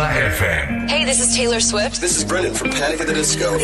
FM. Hey, this is Taylor Swift. This is Brendan from Panic at the Disco.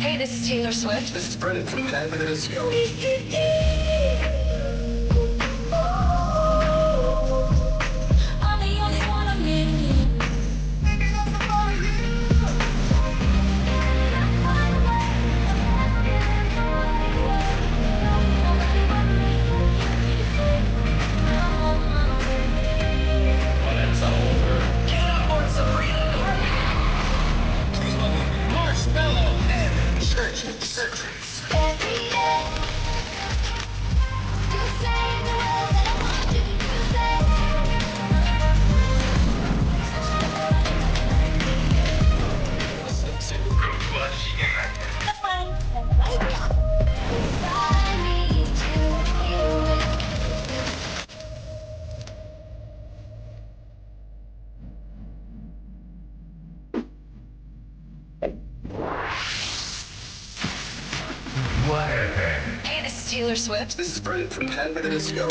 Hey, this is Taylor Swift. This is Brendan from Panic at the Disco. I'm the only one of me. Every day. You say the words that I want you to say. I need to hear it. Hey, this is Taylor Swift. This is Brendan from Panic at the Disco.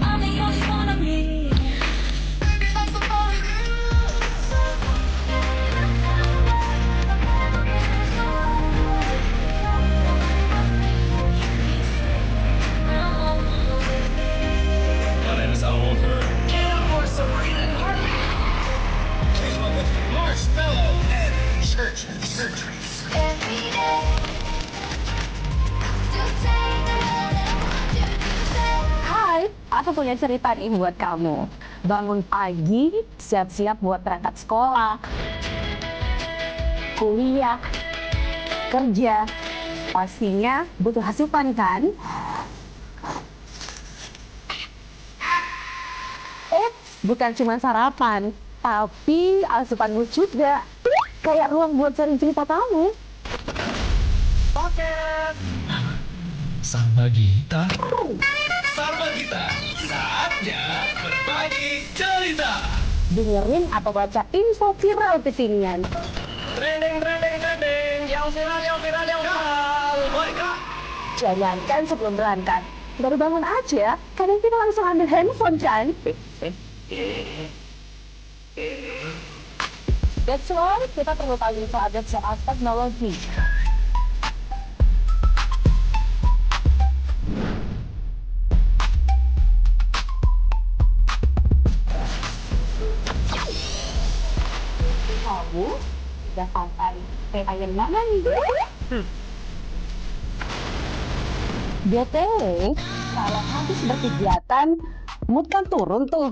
I'm the only one of me. Marshmallow. Hai, aku punya cerita nih buat kamu. Bangun pagi, siap-siap buat berangkat sekolah, kuliah, kerja. Pastinya butuh asupan kan? Bukan cuma sarapan, tapi asupanmu juga. Kayak ruang buat sharing cerita kamu. Sama Gita. Sama Gita. Saatnya berbagi cerita. Dengerin atau baca info viral kekinian. Trending. Yang viral. Jangankan sebelum berangkat, baru bangun aja, kadang kita langsung ambil handphone kan? That's why kita perlu tahu info update soal teknologi. Kamu udah sampai yang mana nih? BTW, kalau habis berkegiatan, mood kan turun tuh.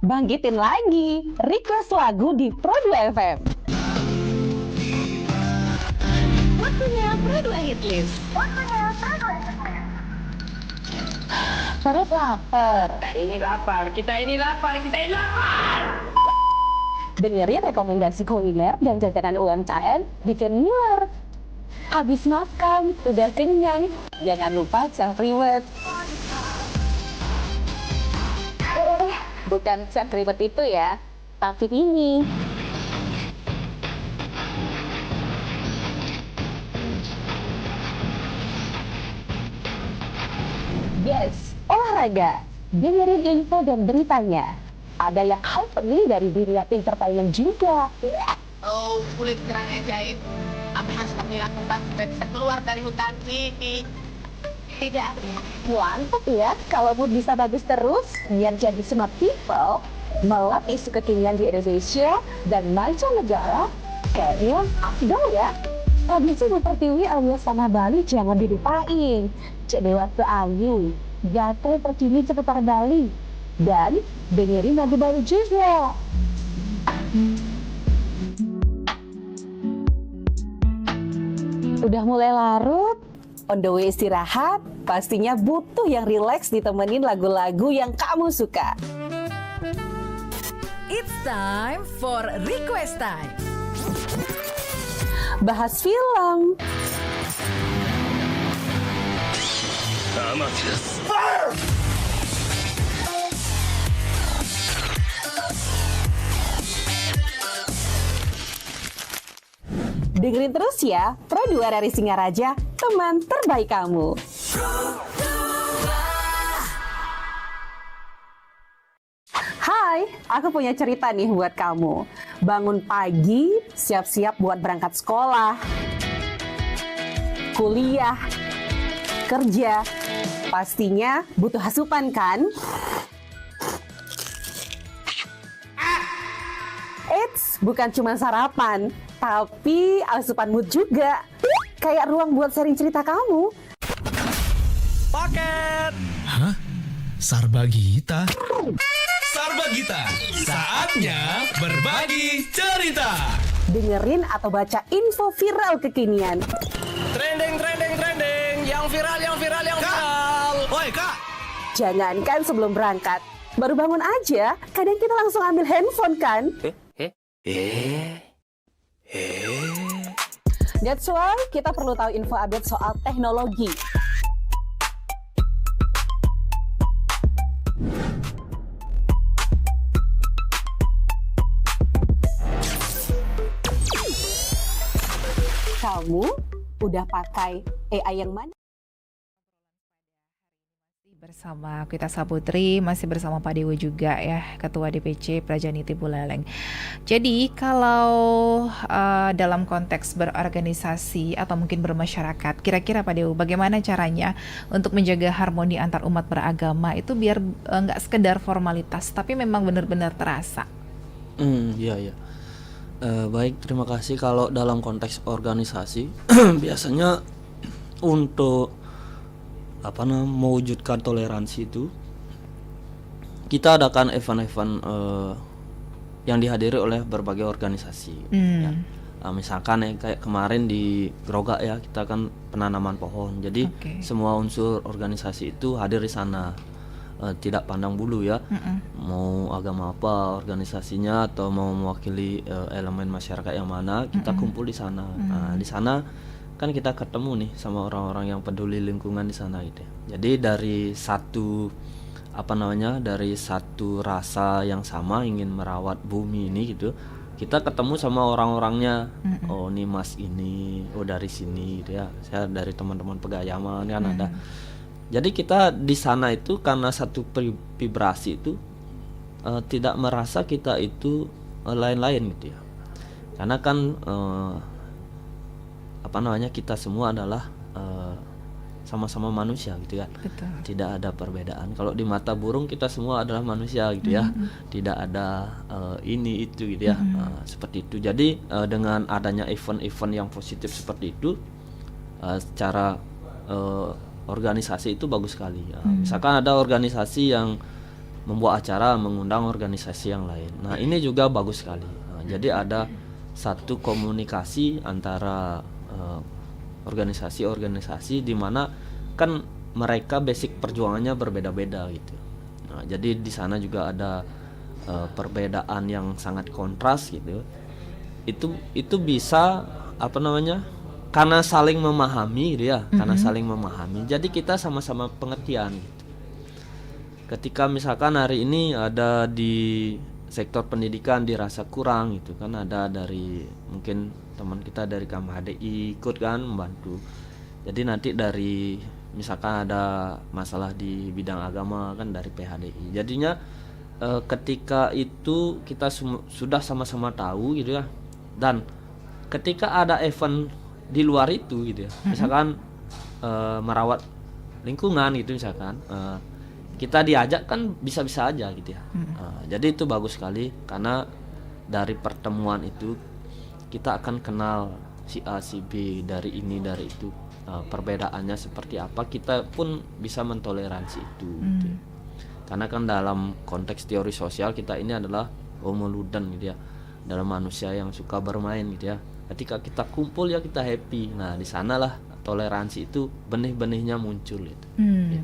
Bangkitin lagi, request lagu di Pro2 FM. Waktunya Pro2 Hitlist. Perut lapar. Kita ini lapar. Dengerin rekomendasi kuliner dan jajanan UMKM bikin ngiler. Habis makan, udah kenyang, jangan lupa self-reward. Bukan self-reward itu ya, tapi ini. Yes, olahraga. Dengerin info dan beritanya. Ada yang happening dari dunia entertainment juga. Oh, kulit kerang ajaib. Apa yang harus kami lakukan supaya bisa keluar dari hutan ini? Tidak. Mantap ya, kalau mood bisa bagus terus, biar jadi smart people, melek isu kekinian di Indonesia dan mancanegara, kayaknya afdol ya. Tradisi Pertiwi alias tanah Bali jangan dilupain. Jadi waktu Ayu, jatuh Pertiwi seputar Bali. Dan dengerin lagu baru juga. Udah mulai larut, on the way istirahat, pastinya butuh yang rileks ditemenin lagu-lagu yang kamu suka. It's time for request time. Bahas film, dengerin terus ya, Pro 2 dari Singaraja, teman terbaik kamu. Hai, aku punya cerita nih buat kamu. Bangun pagi, siap-siap buat berangkat sekolah, kuliah, kerja. Pastinya butuh asupan kan? Eits, bukan cuma sarapan, tapi asupan mood juga. Kayak ruang buat sharing cerita kamu. Paket. Hah? Sarbagita? Sarbagita, saatnya berbagi cerita. Dengerin atau baca info viral kekinian. Trending, yang viral, yang viral. Woi kak! Jangankan sebelum berangkat, baru bangun aja, kadang kita langsung ambil handphone kan? That's why kita perlu tahu info update soal teknologi. Kamu udah pakai AI yang mana? Bersama kita Saputri, masih bersama Pak Dewo juga ya, Ketua DPC Prajaniti Buleleng. Jadi kalau dalam konteks berorganisasi atau mungkin bermasyarakat, kira-kira Pak Dewo bagaimana caranya untuk menjaga harmoni antar umat beragama itu biar nggak sekedar formalitas, tapi memang benar-benar terasa? Iya. Baik, terima kasih. Kalau dalam konteks organisasi, biasanya untuk mewujudkan toleransi itu kita adakan event-event yang dihadiri oleh berbagai organisasi. Ya. Misalkan kayak kemarin di Groga ya, kita kan penanaman pohon. Jadi semua unsur organisasi itu hadir di sana. Tidak pandang bulu ya, mau agama apa organisasinya atau mau mewakili elemen masyarakat yang mana, kita kumpul di sana. Nah, di sana kan kita ketemu nih sama orang-orang yang peduli lingkungan di sana gitu. Jadi dari satu dari satu rasa yang sama ingin merawat bumi ini gitu, kita ketemu sama orang-orangnya. Oh ini mas ini, oh dari sini gitu ya. Saya dari teman-teman Pegayaman kan ada. Jadi kita di sana itu karena satu vibrasi itu tidak merasa kita itu lain-lain gitu ya. Karena kan kita semua adalah sama-sama manusia gitu ya. Betul. Tidak ada perbedaan. Kalau di mata burung kita semua adalah manusia gitu ya. Tidak ada ini itu gitu ya. Seperti itu. Jadi dengan adanya event-event yang positif seperti itu, secara organisasi itu bagus sekali ya. Misalkan ada organisasi yang membuat acara mengundang organisasi yang lain. Nah ini juga bagus sekali. Jadi ada satu komunikasi antara organisasi-organisasi di mana kan mereka basic perjuangannya berbeda-beda gitu. Nah, jadi di sana juga ada perbedaan yang sangat kontras gitu. Itu bisa karena saling memahami gitu ya, karena saling memahami. Jadi kita sama-sama pengertian gitu. Ketika misalkan hari ini ada di sektor pendidikan dirasa kurang gitu kan, ada dari mungkin teman kita dari KMHDI ikut kan membantu. Jadi nanti dari misalkan ada masalah di bidang agama kan dari PHDI. Jadinya ketika itu kita sudah sama-sama tahu gitu ya. Dan ketika ada event di luar itu gitu ya, misalkan merawat lingkungan gitu misalkan, kita diajak kan bisa-bisa aja gitu ya. Jadi itu bagus sekali karena dari pertemuan itu kita akan kenal si A si B, dari ini dari itu, perbedaannya seperti apa, kita pun bisa mentoleransi itu gitu ya. Karena kan dalam konteks teori sosial kita ini adalah homo ludens gitu ya, dalam manusia yang suka bermain gitu ya. Ketika kita kumpul ya kita happy. Nah di sanalah toleransi itu benih-benihnya muncul itu. Ya.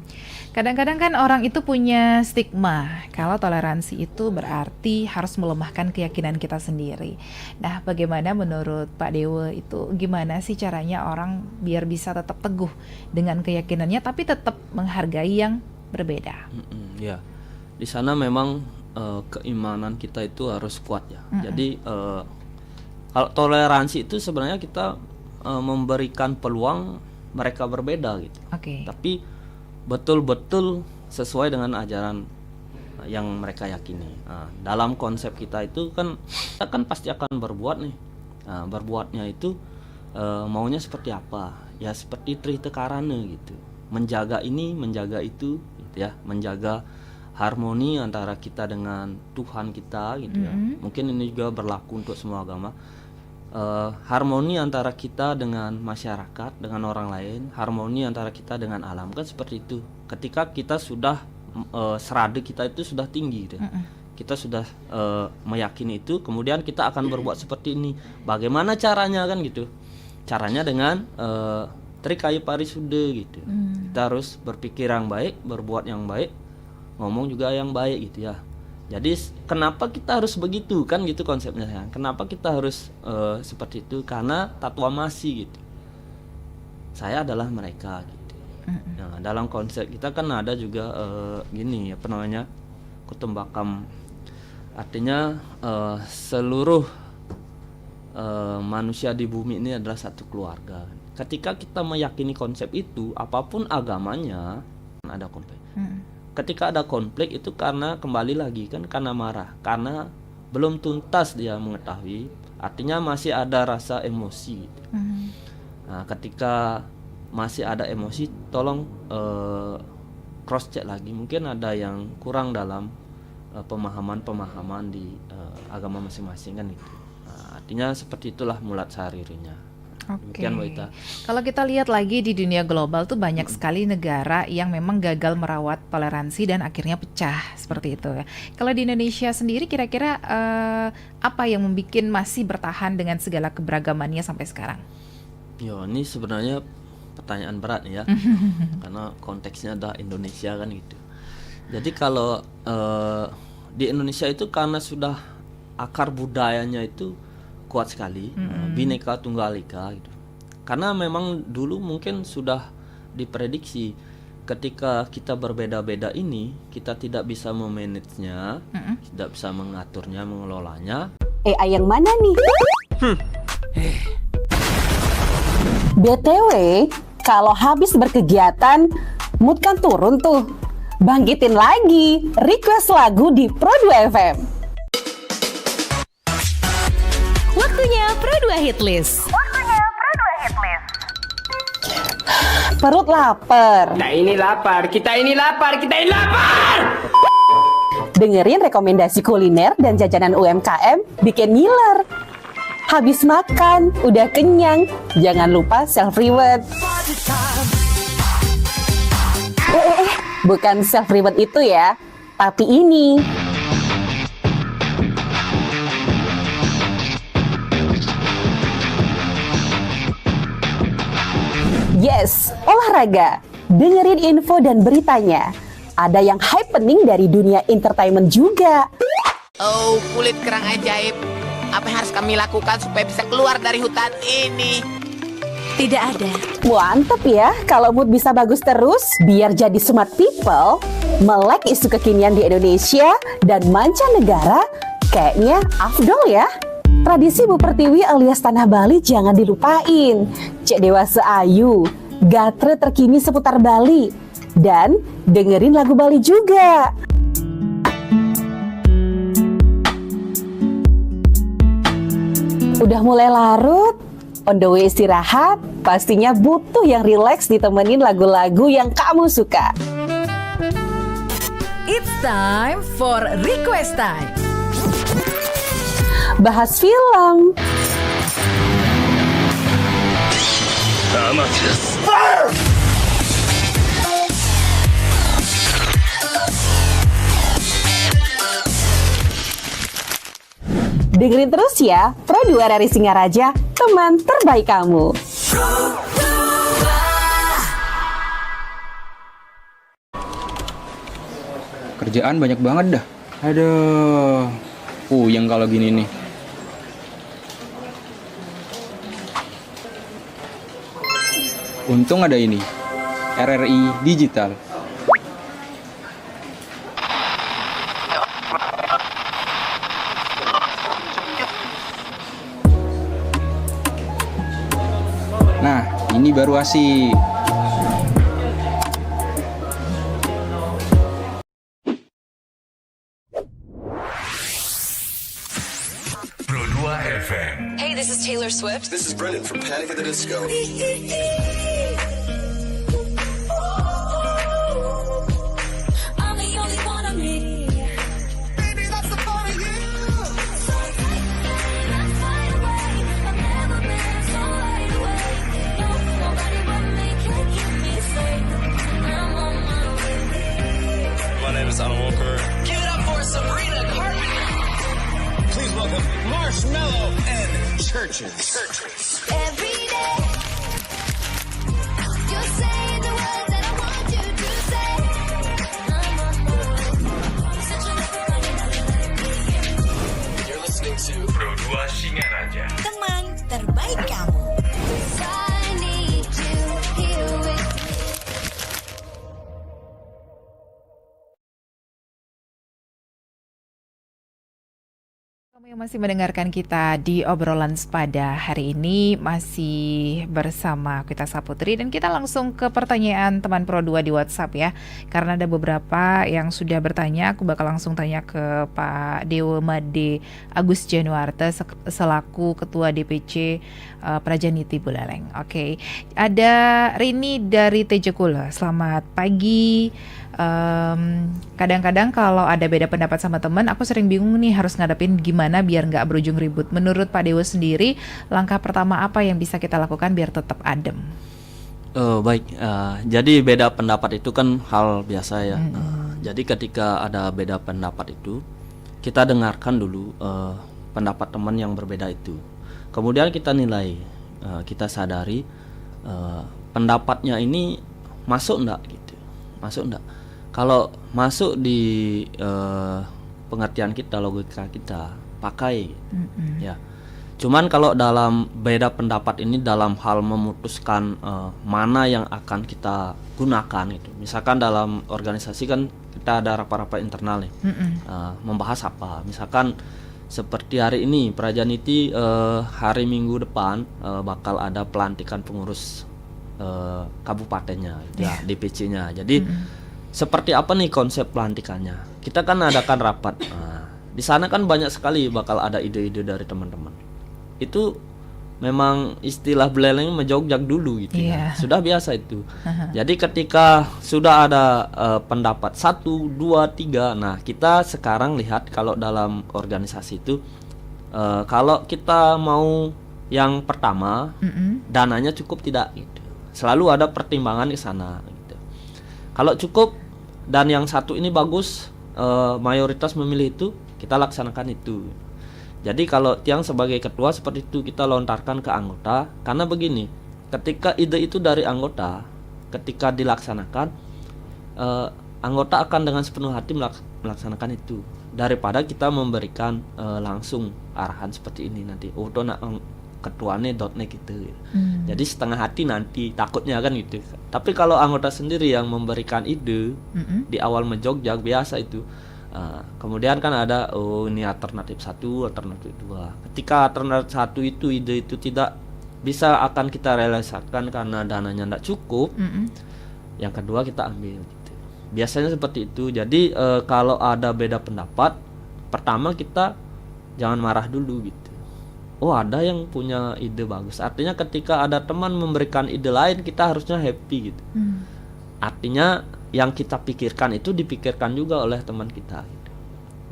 Kadang-kadang kan orang itu punya stigma kalau toleransi itu berarti harus melemahkan keyakinan kita sendiri. Nah, bagaimana menurut Pak Dewa itu, gimana sih caranya orang biar bisa tetap teguh dengan keyakinannya tapi tetap menghargai yang berbeda? Ya, di sana memang keimanan kita itu harus kuat ya. Jadi kalau toleransi itu sebenarnya kita memberikan peluang mereka berbeda gitu. Tapi betul-betul sesuai dengan ajaran yang mereka yakini. Dalam konsep kita itu kan kita kan pasti akan berbuat nih. Berbuatnya itu maunya seperti apa? Ya seperti Trihita Karana gitu. Menjaga ini, menjaga itu gitu ya. Menjaga harmoni antara kita dengan Tuhan kita gitu ya. Mungkin ini juga berlaku untuk semua agama. Harmoni antara kita dengan masyarakat, dengan orang lain, harmoni antara kita dengan alam, kan seperti itu. Ketika kita sudah serada kita itu sudah tinggi gitu. Kita sudah meyakini itu, kemudian kita akan berbuat seperti ini. Bagaimana caranya kan gitu? Caranya dengan trikayu parisuddha gitu. Kita harus berpikir yang baik, berbuat yang baik, ngomong juga yang baik gitu ya. Jadi kenapa kita harus begitu kan gitu konsepnya ya. Kenapa kita harus seperti itu? Karena tatwamasi gitu. Saya adalah mereka gitu. Nah, dalam konsep kita kan ada juga gini apa namanya? Kutembakam. Artinya seluruh manusia di bumi ini adalah satu keluarga. Ketika kita meyakini konsep itu, apapun agamanya ada konflik. Ketika ada konflik itu karena kembali lagi kan karena marah, karena belum tuntas dia mengetahui, artinya masih ada rasa emosi gitu. Nah, ketika masih ada emosi, tolong cross check lagi, mungkin ada yang kurang dalam pemahaman di agama masing-masing kan itu. Nah, artinya seperti itulah mulat saharirinya. Kalau kita lihat lagi di dunia global tuh banyak sekali negara yang memang gagal merawat toleransi dan akhirnya pecah seperti itu ya. Kalau di Indonesia sendiri kira-kira apa yang membuat masih bertahan dengan segala keberagamannya sampai sekarang? Yo, ini sebenarnya pertanyaan berat ya. Karena konteksnya adalah Indonesia kan gitu. Jadi kalau di Indonesia itu karena sudah akar budayanya itu kuat sekali, Bhinneka Tunggal Ika gitu. Karena memang dulu mungkin sudah diprediksi ketika kita berbeda-beda ini kita tidak bisa memanagenya, tidak bisa mengaturnya, mengelolanya. AI yang mana nih? BTW, kalau habis berkegiatan, mood kan turun tuh. Bangkitin lagi, request lagu di Pro 2 FM. Waktunya Pro 2 Hitlist. Perut lapar. Kita ini lapar, kita ini lapar, kita ini lapar. Dengerin rekomendasi kuliner dan jajanan UMKM bikin ngiler. Habis makan, udah kenyang, jangan lupa self reward. Bukan self reward itu ya, tapi ini. Yes, olahraga. Dengerin info dan beritanya. Ada yang happening dari dunia entertainment juga. Oh, kulit kerang ajaib. Apa yang harus kami lakukan supaya bisa keluar dari hutan ini? Tidak ada. Mantep ya, kalau mood bisa bagus terus, biar jadi smart people, melek isu kekinian di Indonesia dan mancanegara, kayaknya afdol ya. Tradisi Bu Pertiwi alias Tanah Bali jangan dilupain. Cek Dewasa Ayu, gatre terkini seputar Bali, dan dengerin lagu Bali juga. Udah mulai larut, On the way istirahat, pastinya butuh yang rileks ditemenin lagu-lagu yang kamu suka. It's time for Request Time. Bahas film, dengerin terus ya, Pro 2 dari Singaraja, teman terbaik kamu. Kerjaan banyak banget dah. Aduh, puyeng kalau gini nih. Untung ada ini, RRI Digital. Nah, ini baru asik. Pro 2 FM. Hey, this is Taylor Swift. This is Brendan from Panic at the Disco. I'm the only one of me. Baby, that's the part of you. So take that's wide away. I've never been so wide away. No, nobody but me can keep me safe. I'm on my way. My name is Alan Walker. Give it up for Sabrina Carpenter. Please welcome Marshmello and Churches. Every day, you're saying the words that I want you to say. I'm on my way. Such a You're listening to Pro 2 Singaraja. Teman terbaik kamu. I need you here with me. Kamu yang masih mendengarkan kita di obrolan sepada hari ini masih bersama kita Saputri, dan kita langsung ke pertanyaan teman Pro 2 di WhatsApp ya. Karena ada beberapa yang sudah bertanya, aku bakal langsung tanya ke Pak Dewa Made Agus Januarte selaku Ketua DPC Prajaniti Buleleng. Oke. Ada Rini dari Tejekula. Selamat pagi. Kadang-kadang kalau ada beda pendapat sama teman, aku sering bingung nih harus ngadepin gimana biar nggak berujung ribut. Menurut Pak Dewo sendiri, langkah pertama apa yang bisa kita lakukan biar tetap adem? Baik, jadi beda pendapat itu kan hal biasa ya. Jadi ketika ada beda pendapat itu, kita dengarkan dulu pendapat teman yang berbeda itu. Kemudian kita nilai, kita sadari pendapatnya ini masuk enggak gitu, masuk enggak. Kalau masuk di pengertian kita, logika kita, pakai ya. Cuman kalau dalam beda pendapat ini dalam hal memutuskan mana yang akan kita gunakan itu. Misalkan dalam organisasi kan kita ada rapat-rapat internal nih, membahas apa. Misalkan seperti hari ini Prajaniti hari Minggu depan bakal ada pelantikan pengurus kabupatennya, ya DPC-nya. Jadi seperti apa nih konsep pelantikannya? Kita kan adakan rapat. Di sana kan banyak sekali bakal ada ide-ide dari teman-teman. Itu memang istilah Buleleng menjogjak dulu gitu ya. Sudah biasa itu. Jadi ketika sudah ada pendapat 1, 2, 3, nah kita sekarang lihat kalau dalam organisasi itu kalau kita mau yang pertama dananya cukup tidak gitu. Selalu ada pertimbangan di sana gitu. Kalau cukup dan yang satu ini bagus, mayoritas memilih itu, kita laksanakan itu. Jadi kalau Tiang sebagai ketua seperti itu kita lontarkan ke anggota, karena begini, ketika ide itu dari anggota, ketika dilaksanakan, anggota akan dengan sepenuh hati melaksanakan itu, daripada kita memberikan langsung arahan seperti ini nanti. Oh, nak ketuanya dotnya gitu. Jadi setengah hati nanti takutnya kan gitu. Tapi kalau anggota sendiri yang memberikan ide di awal menjogjak biasa itu. Kemudian kan ada ini alternatif 1, alternatif 2. Ketika alternatif 1 itu ide itu tidak bisa akan kita realisasikan karena dananya tidak cukup. Yang kedua kita ambil gitu. Biasanya seperti itu. Jadi kalau ada beda pendapat, pertama kita jangan marah dulu gitu. oh ada yang punya ide bagus. Artinya ketika ada teman memberikan ide lain, kita harusnya happy gitu. Artinya yang kita pikirkan itu dipikirkan juga oleh teman kita gitu.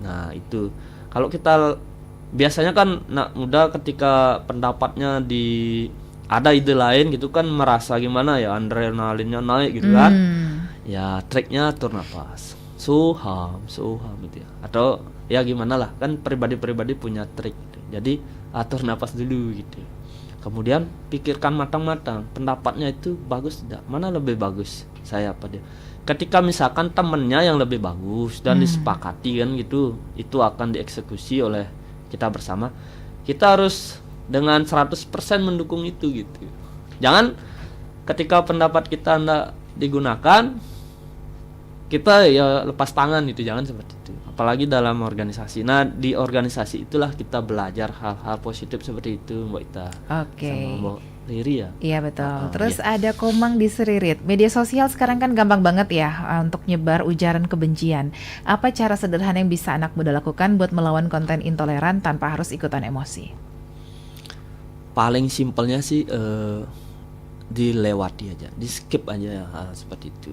Nah itu kalau kita biasanya kan anak muda ketika pendapatnya ada ide lain gitu kan merasa gimana ya, adrenalinnya naik gitu kan. Ya triknya atur nafas, suham gitu ya. Atau ya gimana lah, kan pribadi-pribadi punya trik gitu. Jadi atur nafas dulu gitu. Kemudian pikirkan matang-matang, pendapatnya itu bagus tidak, mana lebih bagus saya apa dia. Ketika misalkan temennya yang lebih bagus dan disepakati kan gitu, itu akan dieksekusi oleh kita bersama. Kita harus dengan 100% mendukung itu gitu. Jangan ketika pendapat kita tidak digunakan, kita ya lepas tangan gitu, jangan seperti itu. Apalagi dalam organisasi. Nah, di organisasi itulah kita belajar hal-hal positif seperti itu, Mbak Ita. Oke. Sama Mbak Riri ya. Iya betul. Terus ada Komang di Seririt. Media sosial sekarang kan gampang banget ya untuk nyebar ujaran kebencian. Apa cara sederhana yang bisa anak muda lakukan buat melawan konten intoleran tanpa harus ikutan emosi? Paling simpelnya sih dilewati aja, di skip aja hal seperti itu.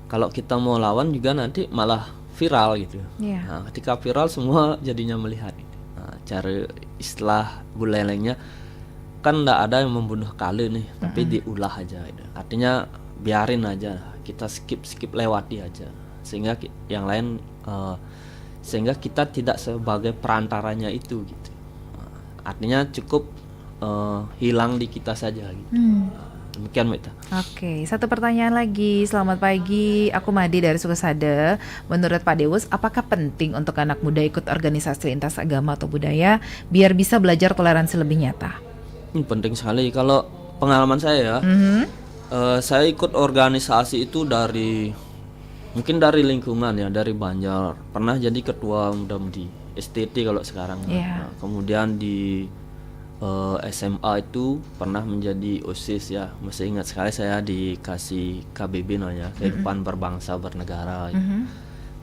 Kalau kita mau lawan juga nanti malah viral gitu. Nah, ketika viral semua jadinya melihat. Nah, cara istilah bulelengnya kan nggak ada yang membunuh kali nih, tapi diulah aja gitu. Artinya biarin aja, kita skip lewati aja, sehingga yang lain sehingga kita tidak sebagai perantaranya itu gitu. Artinya cukup hilang di kita saja gitu. Demikian Mbak Ita. Oke, satu pertanyaan lagi. Selamat pagi, aku Madi dari Sukasada. Menurut Pak Deus, apakah penting untuk anak muda ikut organisasi lintas agama atau budaya biar bisa belajar toleransi lebih nyata? Penting sekali. Kalau pengalaman saya ya, saya ikut organisasi itu mungkin dari lingkungan ya, dari Banjar. Pernah jadi ketua muda-mudi STT kalau sekarang. Nah, kemudian di SMA itu pernah menjadi OSIS ya, masih ingat sekali saya dikasih KBB namanya, kehidupan berbangsa bernegara gitu.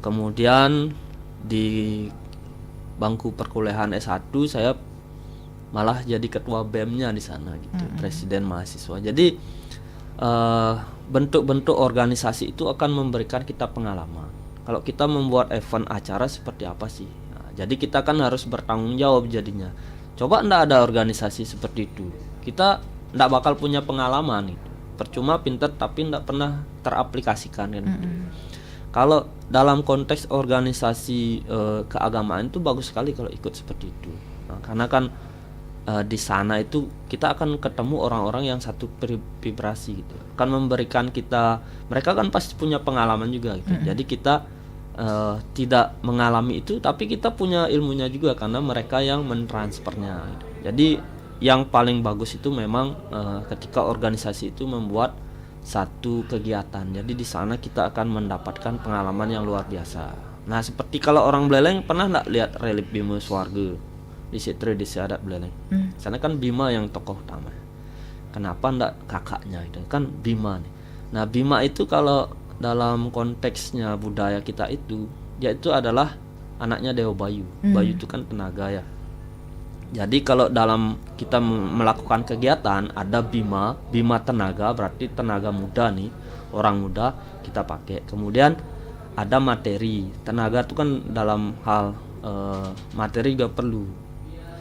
Kemudian di bangku perkuliahan S1 saya malah jadi ketua BEM-nya di sana gitu, presiden mahasiswa. Jadi bentuk-bentuk organisasi itu akan memberikan kita pengalaman. Kalau kita membuat event acara seperti apa sih? Nah, jadi kita kan harus bertanggung jawab jadinya. Coba ndak ada organisasi seperti itu, kita ndak bakal punya pengalaman itu. Percuma pinter tapi ndak pernah teraplikasikan kan. Kalau dalam konteks organisasi keagamaan itu bagus sekali kalau ikut seperti itu. Nah, karena kan di sana itu kita akan ketemu orang-orang yang satu vibrasi gitu. Akan memberikan kita, mereka kan pasti punya pengalaman juga gitu. Jadi kita tidak mengalami itu, tapi kita punya ilmunya juga karena mereka yang mentransfernya gitu. Jadi yang paling bagus itu memang ketika organisasi itu membuat satu kegiatan. Jadi di sana kita akan mendapatkan pengalaman yang luar biasa. Nah, seperti kalau orang Beleleng, pernah nggak lihat relief Bima Swarga di tradisi adat Beleleng? Sana kan Bima yang tokoh utama. Kenapa nggak kakaknya itu? Kan Bima nih. Nah, Bima itu kalau dalam konteksnya budaya kita itu, dia itu adalah anaknya Dewa Bayu. Bayu itu kan tenaga ya. Jadi kalau dalam kita melakukan kegiatan ada Bima tenaga, berarti tenaga muda nih, orang muda kita pakai. Kemudian ada materi, tenaga itu kan dalam hal materi juga perlu.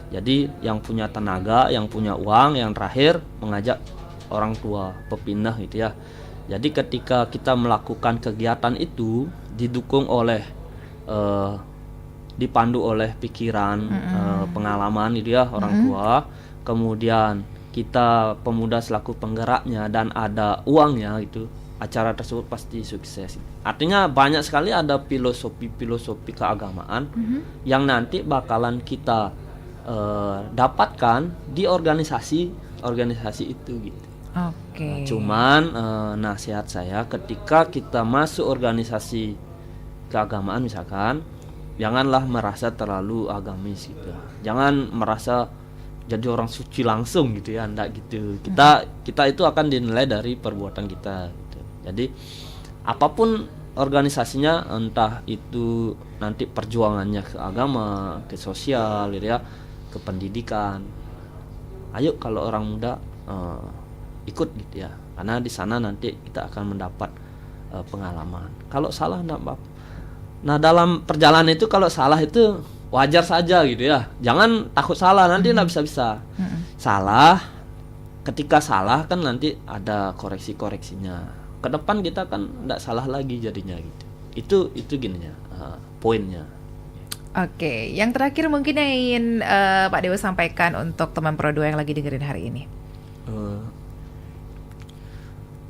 Jadi yang punya tenaga, yang punya uang, yang terakhir mengajak orang tua, pepindah gitu ya. Jadi ketika kita melakukan kegiatan itu didukung oleh dipandu oleh pikiran, pengalaman gitu ya orang tua, kemudian kita pemuda selaku penggeraknya dan ada uangnya gitu, acara tersebut pasti sukses. Artinya banyak sekali ada filosofi keagamaan yang nanti bakalan kita dapatkan di organisasi itu gitu. Oke. Cuman nasihat saya ketika kita masuk organisasi keagamaan misalkan, janganlah merasa terlalu agamis gitu. Jangan merasa jadi orang suci langsung gitu ya, enggak gitu. Kita itu akan dinilai dari perbuatan kita gitu. Jadi apapun organisasinya, entah itu nanti perjuangannya ke agama, ke sosial gitu ya, ke pendidikan. Ayo kalau orang muda ikut gitu ya, karena di sana nanti kita akan mendapat pengalaman. Kalau salah enggak apa. Nah dalam perjalanan itu kalau salah itu wajar saja gitu ya, jangan takut salah, nanti enggak bisa. Salah, ketika salah kan nanti ada koreksinya. Ke depan kita kan enggak salah lagi jadinya gitu. Itu gininya, poinnya. Oke, yang terakhir mungkin yang ingin Pak Dewa sampaikan untuk teman Pro 2 yang lagi dengerin hari ini.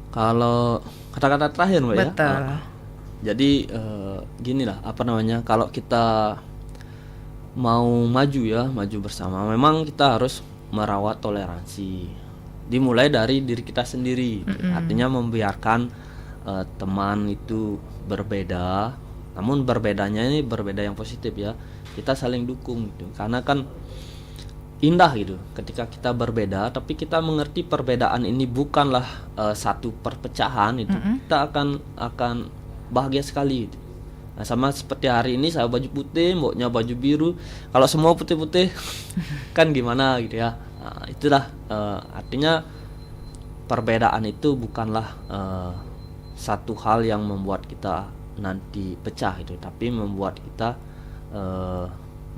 Kalau kata-kata terakhir Mbak. Betul. Ya. Jadi gini lah, kalau kita mau maju bersama, memang kita harus merawat toleransi. Dimulai dari diri kita sendiri, artinya membiarkan teman itu berbeda, namun berbedanya ini berbeda yang positif ya. Kita saling dukung gitu, karena kan indah gitu ketika kita berbeda, tapi kita mengerti perbedaan ini bukanlah satu perpecahan itu. Kita akan bahagia sekali gitu. Nah, sama seperti hari ini saya baju putih, mboknya baju biru. Kalau semua putih-putih kan gimana gitu ya. Nah, itulah artinya perbedaan itu bukanlah satu hal yang membuat kita nanti pecah gitu, tapi membuat kita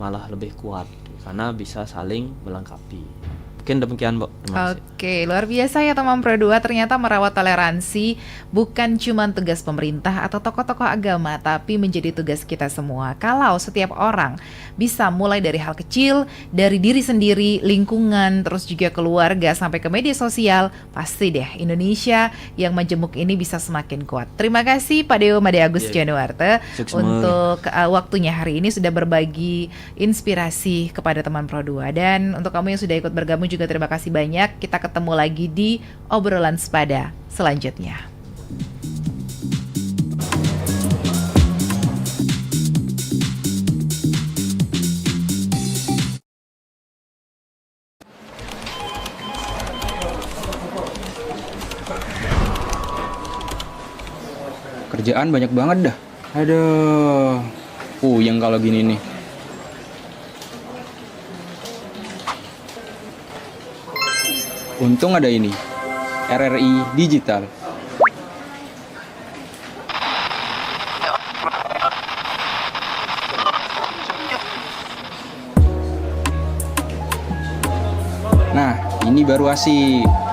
malah lebih kuat gitu, karena bisa saling melengkapi. Mungkin demikian, Mbak. Oke, luar biasa ya teman Pro 2. Ternyata merawat toleransi bukan cuma tugas pemerintah atau tokoh-tokoh agama, tapi menjadi tugas kita semua. Kalau setiap orang bisa mulai dari hal kecil, dari diri sendiri, lingkungan, terus juga keluarga, sampai ke media sosial, pasti deh Indonesia yang majemuk ini bisa semakin kuat. Terima kasih Pak Dewa Made Agus Januarte untuk waktunya hari ini sudah berbagi inspirasi kepada teman Pro 2. Dan untuk kamu yang sudah ikut bergabung juga terima kasih banyak. Kita ketemu lagi di obrolan sepada selanjutnya. Kerjaan banyak banget dah. Aduh. Puyeng kalau gini nih. Untung ada ini, RRI Digital. Nah, ini baru asik.